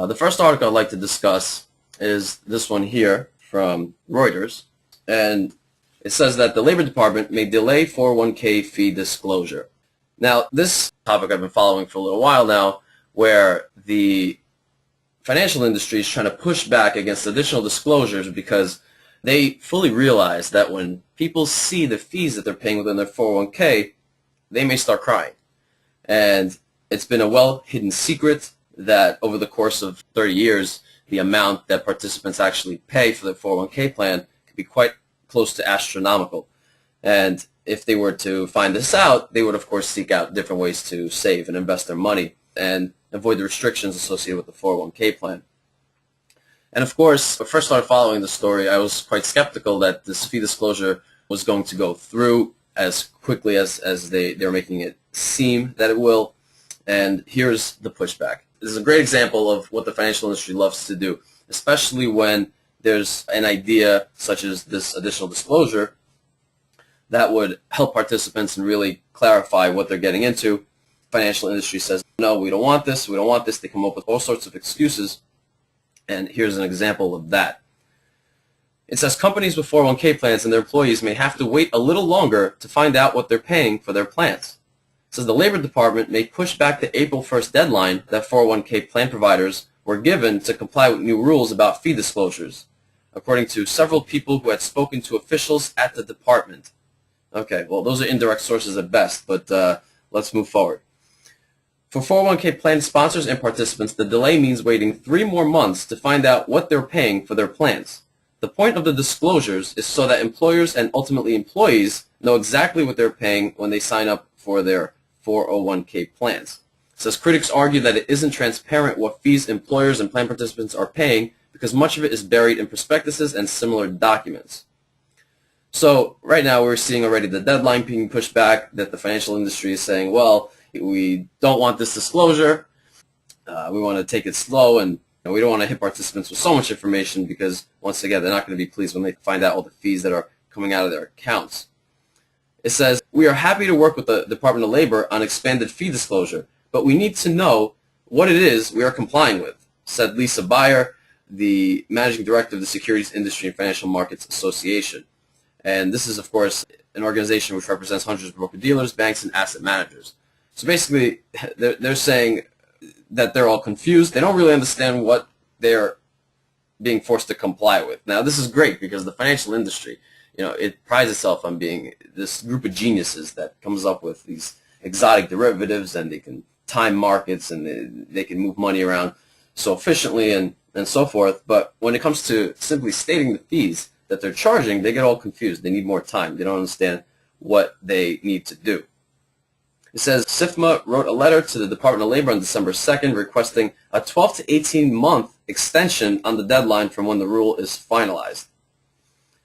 The first article I'd like to discuss is this one here from Reuters, and it says that the Labor Department may delay 401k fee disclosure. Now, this topic I've been following for a little while now, where the financial industry is trying to push back against additional disclosures because they fully realize that when people see the fees that they're paying within their 401k, they may start crying. And it's been a well-hidden secret that over the course of 30 years, the amount that participants actually pay for their 401k plan could be quite close to astronomical. And if they were to find this out, they would, of course, seek out different ways to save and invest their money and avoid the restrictions associated with the 401k plan. And of course, when I first started following the story, I was quite skeptical that this fee disclosure was going to go through as quickly as they're making it seem that it will. And here's the pushback. This is a great example of what the financial industry loves to do, especially when there's an idea such as this additional disclosure that would help participants and really clarify what they're getting into. Financial industry says, no, we don't want this, we don't want this. They come up with all sorts of excuses. And here's an example of that. It says companies with 401k plans and their employees may have to wait a little longer to find out what they're paying for their plans. It says the Labor Department may push back the April 1st deadline that 401k plan providers were given to comply with new rules about fee disclosures, according to several people who had spoken to officials at the department. Okay, well, those are indirect sources at best, but let's move forward. For 401k plan sponsors and participants, the delay means waiting 3 more months to find out what they're paying for their plans. The point of the disclosures is so that employers and ultimately employees know exactly what they're paying when they sign up for their 401k plans. It says critics argue that it isn't transparent what fees employers and plan participants are paying because much of it is buried in prospectuses and similar documents. So right now we're seeing already the deadline being pushed back, that the financial industry is saying, well, we don't want this disclosure. We want to take it slow, and we don't want to hit participants with so much information because, once again, they're not going to be pleased when they find out all the fees that are coming out of their accounts. It says, we are happy to work with the Department of Labor on expanded fee disclosure, but we need to know what it is we are complying with, said Lisa Beyer, the Managing Director of the Securities Industry and Financial Markets Association. And this is, of course, an organization which represents hundreds of broker-dealers, banks, and asset managers. So basically, they're saying that they're all confused. They don't really understand what they're being forced to comply with. Now, this is great because the financial industry, it prides itself on being this group of geniuses that comes up with these exotic derivatives, and they can time markets, and they can move money around so efficiently and so forth. But when it comes to simply stating the fees that they're charging, they get all confused. They need more time. They don't understand what they need to do. It says SIFMA wrote a letter to the Department of Labor on December 2nd requesting a 12 to 18-month extension on the deadline from when the rule is finalized.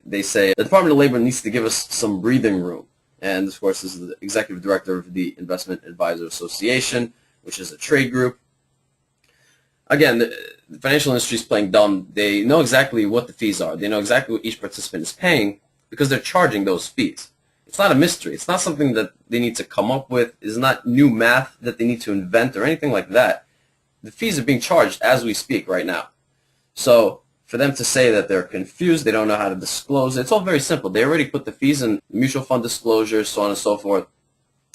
They say the Department of Labor needs to give us some breathing room. And, of course, this is the executive director of the Investment Advisor Association, which is a trade group. Again, the financial industry is playing dumb. They know exactly what the fees are. They know exactly what each participant is paying because they're charging those fees. It's not a mystery. It's not something that they need to come up with. It's not new math that they need to invent or anything like that. The fees are being charged as we speak right now. So for them to say that they're confused, they don't know how to disclose it, it's all very simple. They already put the fees in mutual fund disclosures, so on and so forth.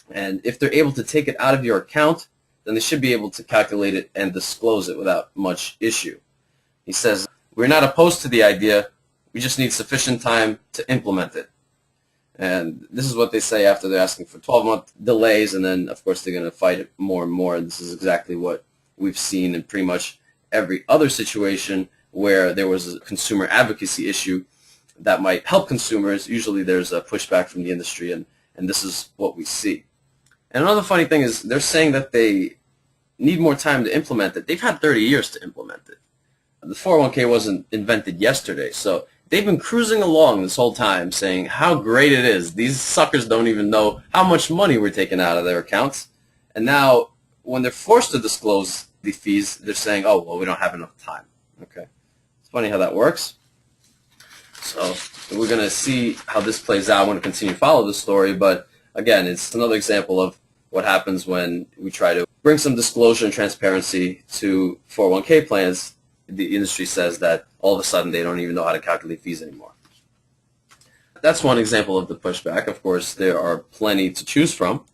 And if they're able to take it out of your account, then they should be able to calculate it and disclose it without much issue. He says, we're not opposed to the idea. We just need sufficient time to implement it. And this is what they say after they're asking for 12-month delays, and then, of course, they're going to fight it more and more. And this is exactly what we've seen in pretty much every other situation where there was a consumer advocacy issue that might help consumers. Usually there's a pushback from the industry, and this is what we see. And another funny thing is they're saying that they need more time to implement it. They've had 30 years to implement it. The 401k wasn't invented yesterday, so they've been cruising along this whole time saying how great it is. These suckers don't even know how much money we're taking out of their accounts. And now when they're forced to disclose the fees, they're saying, oh, well, we don't have enough time. Okay. It's funny how that works. So we're going to see how this plays out. I want to continue to follow the story, but again, it's another example of what happens when we try to bring some disclosure and transparency to 401k plans, the industry says that all of a sudden they don't even know how to calculate fees anymore. That's one example of the pushback. Of course, there are plenty to choose from.